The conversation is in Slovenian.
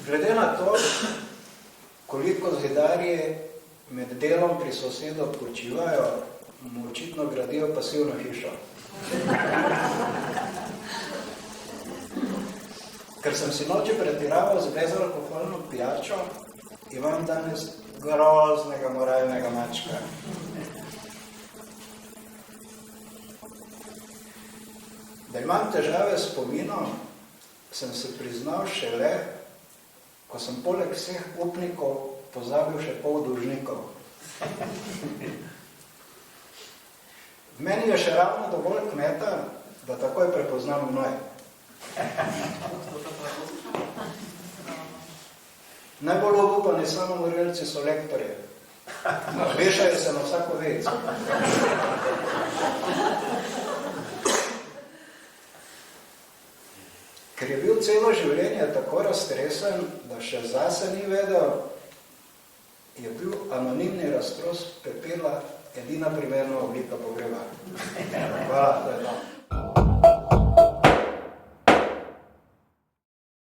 Glede na to, koliko zidarji med delom pri sosedu odpočivajo, mu očitno gradijo pasivno hišo. Ker sem si noči pretiraval z bezalkoholno pijačo, imam danes groznega moralnega mačka. Da imam težave s spominom, sem se priznal šele, ko sem poleg vseh upnikov pozabil še pol dolžnikov. V meni je še ravno dovolj kmeta, da takoj prepoznam gnoj. Najbolj obupani samomorilci so lektorji. Vešajo se na vsako vejico. Ker je bil celo življenje tako raztresen, da še zase ni vedel, je bil anonimni raztros pepela edina primerna oblika pogreba. Hvala, to je to.